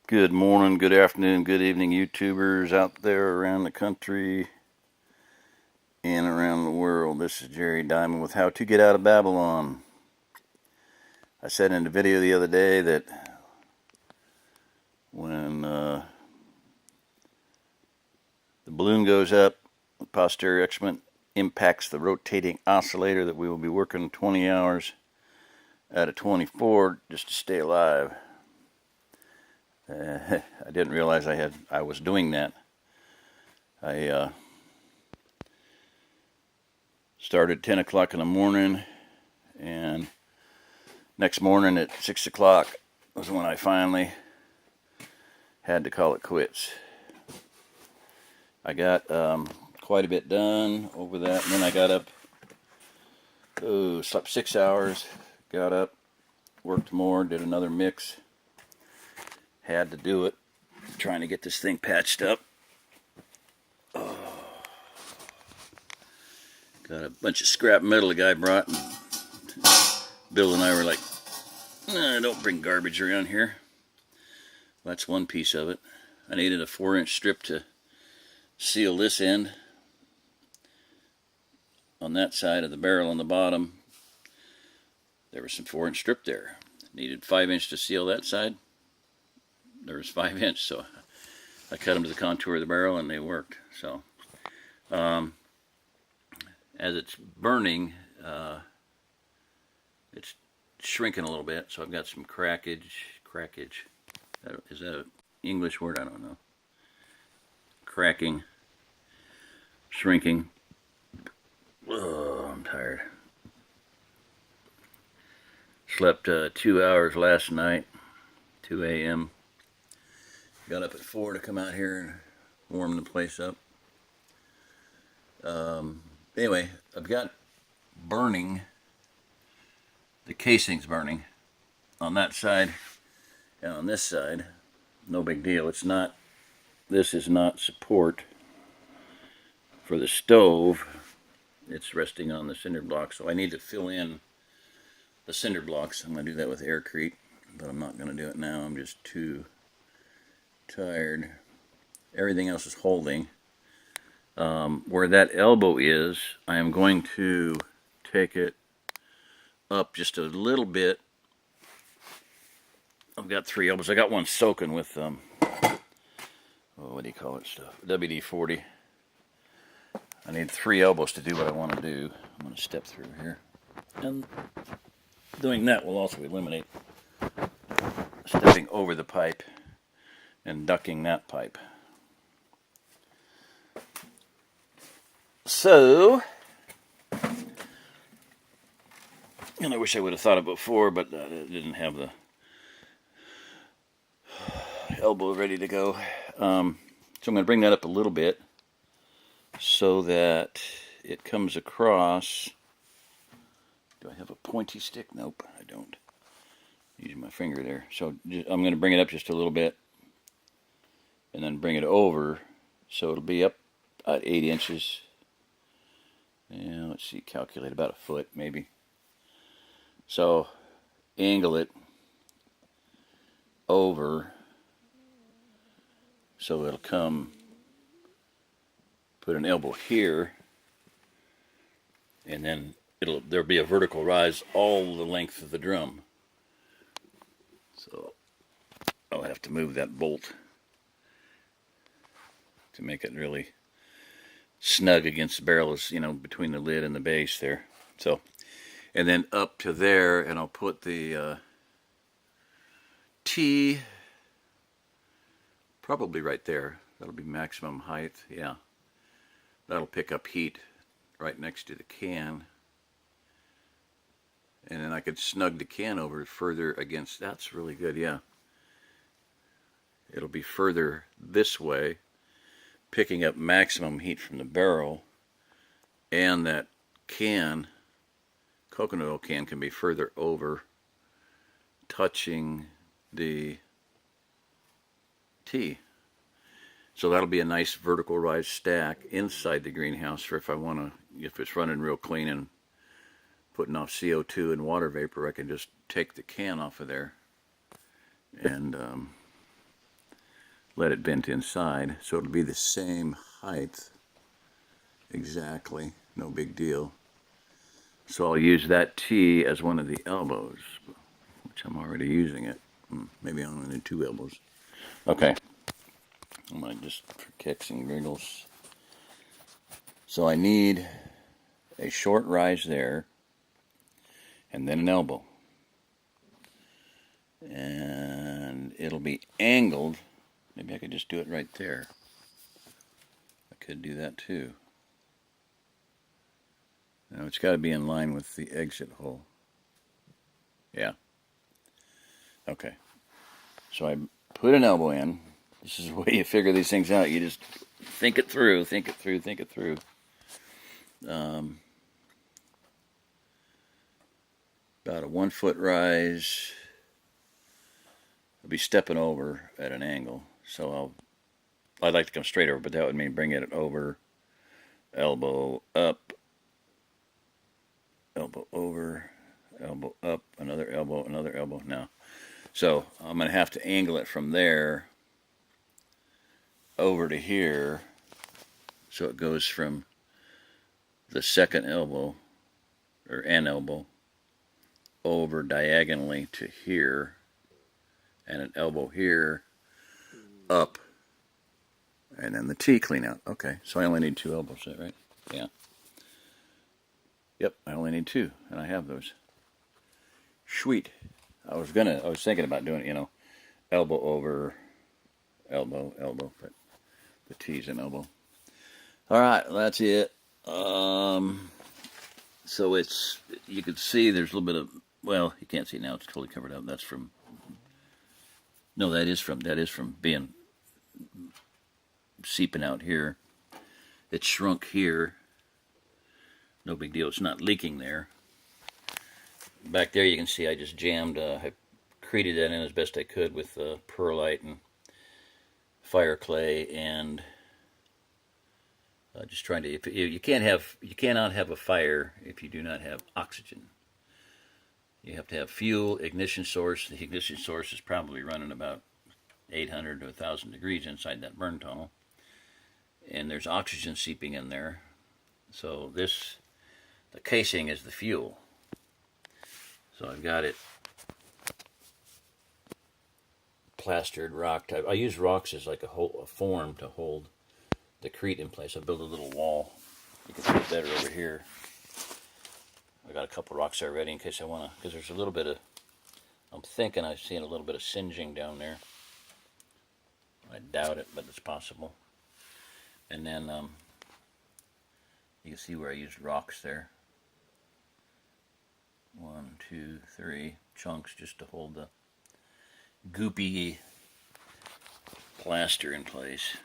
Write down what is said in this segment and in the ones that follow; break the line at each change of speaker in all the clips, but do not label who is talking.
Good morning, good afternoon, good evening, YouTubers out there around the country and around the world. This is Jerry Diamond with How to Get Out of Babylon. I said in the video the other day that when the balloon goes up, the posterior excrement impacts the rotating oscillator that we will be working 20 hours out of 24 just to stay alive. I didn't realize I was doing that. I started at 10 o'clock in the morning, and next morning at 6 o'clock was when I finally had to call it quits. I got quite a bit done over that, and then I got up, slept 6 hours, got up, worked more, did another mix. Had to do it, trying to get this thing patched up. Got a bunch of scrap metal the guy brought, and Bill and I were like, nah, don't bring garbage around here. That's one piece of it. I needed a 4-inch strip to seal this end on that side of the barrel on the bottom. There was some 4-inch strip there. Needed 5-inch to seal that side. There was 5-inch, so I cut them to the contour of the barrel and they worked. So as it's burning, it's shrinking a little bit, so I've got some crackage. Is that an English word? I don't know. Cracking, shrinking. Oh, I'm tired. Slept 2 hours last night, 2 a.m. Got up at 4 to come out here and warm the place up. Anyway, I've got burning. The casing's burning on that side and on this side. No big deal. It's not. This is not support for the stove. It's resting on the cinder block, so I need to fill in the cinder blocks. I'm going to do that with aircrete, but I'm not going to do it now. I'm just too tired. Everything else is holding. Where that elbow is, I am going to take it up just a little bit. I've got 3 elbows. I got one soaking with what do you call it stuff? WD-40. I need 3 elbows to do what I want to do. I'm going to step through here. And doing that will also eliminate stepping over the pipe and ducking that pipe. So, and I wish I would have thought of it before, but I didn't have the elbow ready to go. So I'm going to bring that up a little bit so that it comes across. Do I have a pointy stick? Nope, I don't. Using my finger there. So I'm going to bring it up just a little bit and then bring it over so it'll be up about 8 inches. Yeah, let's see, calculate about a foot maybe. So angle it over so it'll come, put an elbow here, and then there'll be a vertical rise all the length of the drum. So I'll have to move that bolt to make it really snug against the barrel, is, between the lid and the base there. So, and then up to there, and I'll put the T probably right there. That'll be maximum height. Yeah, that'll pick up heat right next to the can. And then I could snug the can over further against. That's really good, yeah. It'll be further this way, picking up maximum heat from the barrel, and that can, coconut oil can be further over, touching the T. So that'll be a nice vertical rise stack inside the greenhouse for if it's running real clean and putting off CO2 and water vapor, I can just take the can off of there and let it vent inside, so it'll be the same height exactly, no big deal. So I'll use that T as one of the elbows, which I'm already using it. Maybe I'm going to do 2 elbows. Okay. I might just for kicks and giggles. So I need a short rise there, and then an elbow. And it'll be angled. Maybe I could just do it right there. I could do that too. Now it's got to be in line with the exit hole. Yeah. Okay. So I put an elbow in. This is the way you figure these things out. You just think it through, think it through, think it through. About a 1 foot rise. I'll be stepping over at an angle. So I'd like to come straight over, but that would mean bring it over, elbow up, elbow over, elbow up, another elbow. Now, so I'm going to have to angle it from there over to here, so it goes from the second elbow, or an elbow, over diagonally to here, and an elbow here, up, and then the T clean out. Okay, so I only need 2 elbows, is that right? Yeah. Yep, I only need 2, and I have those. Sweet. I was thinking about doing it, elbow over, elbow, but the T's an elbow. All right, that's it. So you can see there's a little bit of, well, you can't see now, it's totally covered up. That is from being seeping out here. It's shrunk here. No big deal, it's not leaking there. Back there you can see I just jammed, I created that in as best I could with perlite and fire clay, and just trying to, you cannot have a fire if you do not have oxygen. You have to have fuel, ignition source. The ignition source is probably running about 800 to 1,000 degrees inside that burn tunnel, and there's oxygen seeping in there. So the casing is the fuel. So I've got it plastered rock type. I use rocks as like a form to hold the crete in place. I built a little wall. You can see it better over here. I got a couple rocks there ready in case I want to, because there's a little bit of, I'm thinking I've seen a little bit of singeing down there. I doubt it, but it's possible. And then you can see where I used rocks there. 1, 2, 3 chunks just to hold the goopy plaster in place.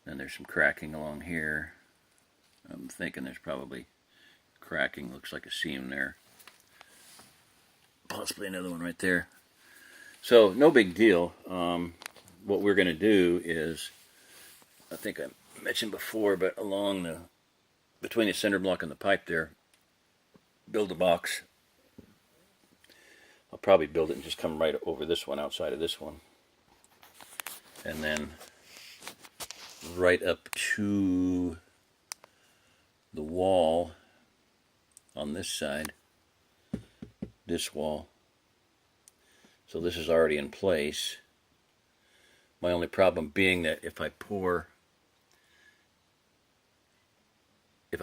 Then there's some cracking along here. I'm thinking there's probably cracking, looks like a seam there. Possibly another one right there. So no big deal. What we're going to do is, I think I mentioned before, but between the center block and the pipe there, build a box. I'll probably build it and just come right over this one, outside of this one. And then right up to the wall on this side, this wall. So this is already in place. My only problem being that if I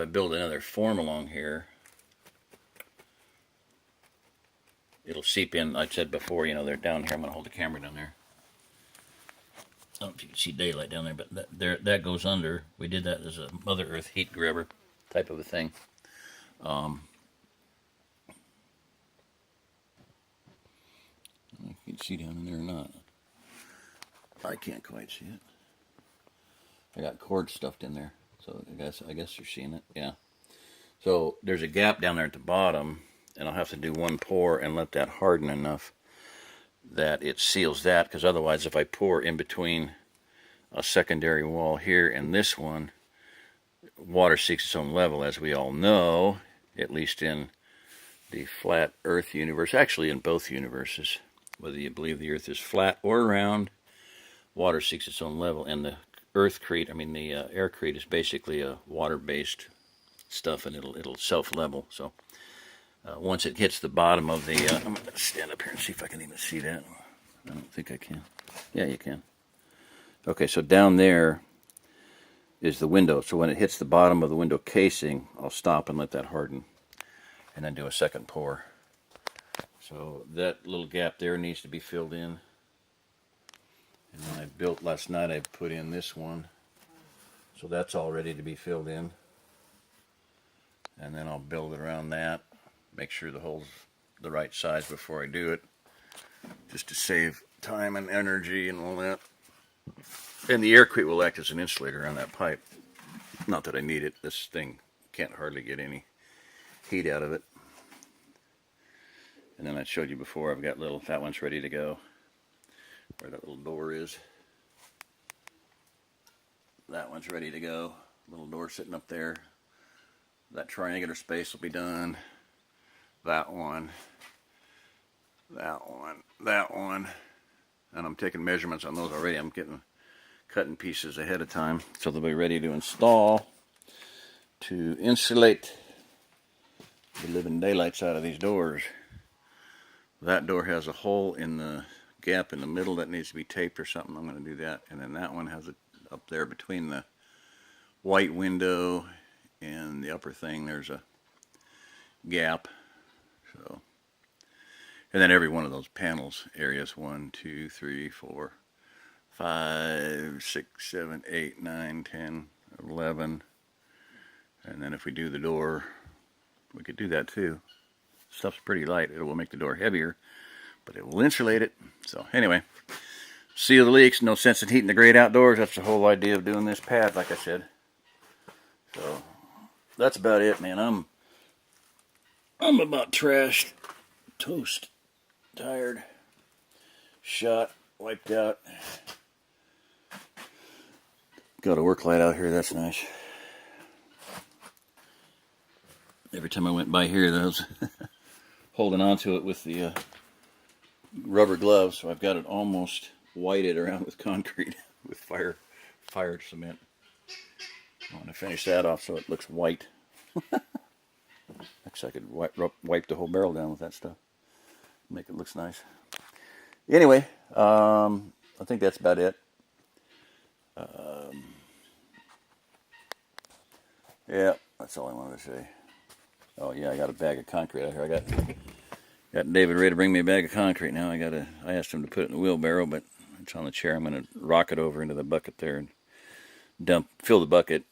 build another form along here, it'll seep in. I said before, they're down here. I'm going to hold the camera down there. I don't know if you can see daylight down there, but that goes under. We did that as a Mother Earth heat grabber type of a thing. If you can see down in there or not. I can't quite see it. I got cord stuffed in there, so I guess you're seeing it. Yeah. So there's a gap down there at the bottom, and I'll have to do one pour and let that harden enough that it seals that, because otherwise if I pour in between a secondary wall here and this one, water seeks its own level, as we all know, at least in the flat Earth universe, actually in both universes, whether you believe the Earth is flat or round, water seeks its own level, and the earthcrete, I mean the aircrete is basically a water-based stuff, and it'll self-level. So once it hits the bottom of the, I'm gonna stand up here and see if I can even see that. I don't think I can. Yeah, you can. Okay, so down there is the window. So when it hits the bottom of the window casing, I'll stop and let that harden, and then do a second pour. So that little gap there needs to be filled in. And when I built last night, I put in this one. So that's all ready to be filled in. And then I'll build it around that. Make sure the hole's the right size before I do it, just to save time and energy and all that. And the aircrete will act as an insulator on that pipe. Not that I need it. This thing can't hardly get any heat out of it. And then I showed you before, I've got that one's ready to go. Where that little door is. That one's ready to go. Little door sitting up there. That triangular space will be done. That one. That one. That one. And I'm taking measurements on those already. I'm cutting pieces ahead of time, so they'll be ready to install, to insulate the living daylights out of these doors. That door has a hole in the gap in the middle that needs to be taped or something. I'm going to do that. And then that one has it up there between the white window and the upper thing. There's a gap. So, and then every one of those panels areas, 1, 2, 3, 4, 5, 6, 7, 8, 9, 10, 11. And then if we do the door, we could do that too. Stuff's pretty light. It will make the door heavier, but it will insulate it. So anyway, seal the leaks. No sense in heating the great outdoors. That's the whole idea of doing this pad, like I said. So that's about it, man. I'm about trashed, toast, tired, shot, wiped out. Got a work light out here. That's nice. Every time I went by here, I was holding on to it with the rubber gloves, so I've got it almost whited around with concrete with fired cement. I want to finish that off so it looks white. Actually, I could wipe the whole barrel down with that stuff. Make it look nice. Anyway, I think that's about it. Yeah, that's all I wanted to say. Oh yeah, I got a bag of concrete out here. I got David ready to bring me a bag of concrete now. I asked him to put it in the wheelbarrow, but it's on the chair. I'm going to rock it over into the bucket there and fill the bucket,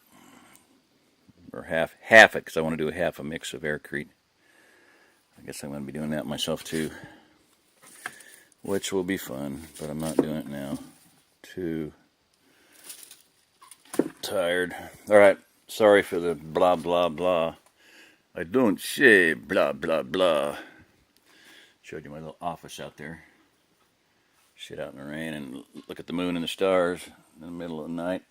or half it, because I want to do a mix of aircrete. I guess I'm going to be doing that myself too, which will be fun, but I'm not doing it now. Too tired. All right, sorry for the blah blah blah. I don't say blah blah blah. Showed you my little office out there. Sit out in the rain and look at the moon and the stars in the middle of the night.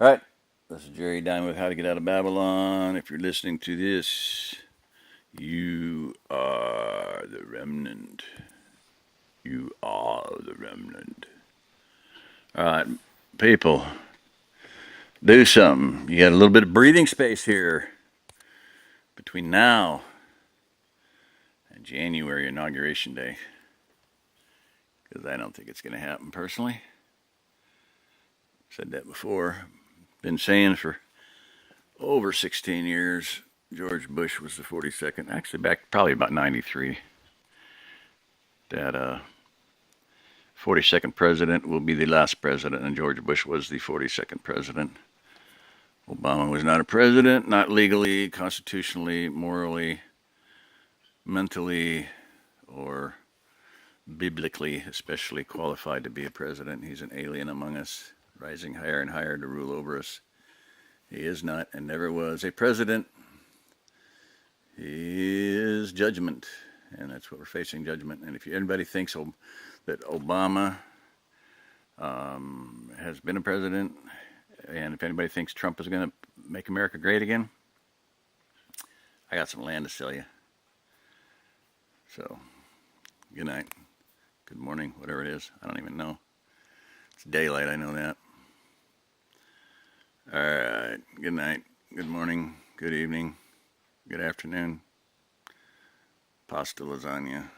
All right, this is Jerry Diamond with How to Get Out of Babylon. If you're listening to this, you are the remnant. You are the remnant. All right, people, do something. You got a little bit of breathing space here between now and January inauguration day, because I don't think it's going to happen personally. Said that before. Been saying for over 16 years. George Bush was the 42nd, actually back probably about 93. That 42nd president will be the last president, and George Bush was the 42nd president. Obama was not a president, not legally, constitutionally, morally, mentally, or biblically especially qualified to be a president. He's an alien among us, rising higher and higher to rule over us. He is not and never was a president. He is judgment, and that's what we're facing, judgment. And if anybody thinks that Obama has been a president, and if anybody thinks Trump is going to make America great again, I got some land to sell you. So, good night, good morning, whatever it is. I don't even know. It's daylight, I know that. Alright, good night, good morning, good evening, good afternoon. Pasta lasagna.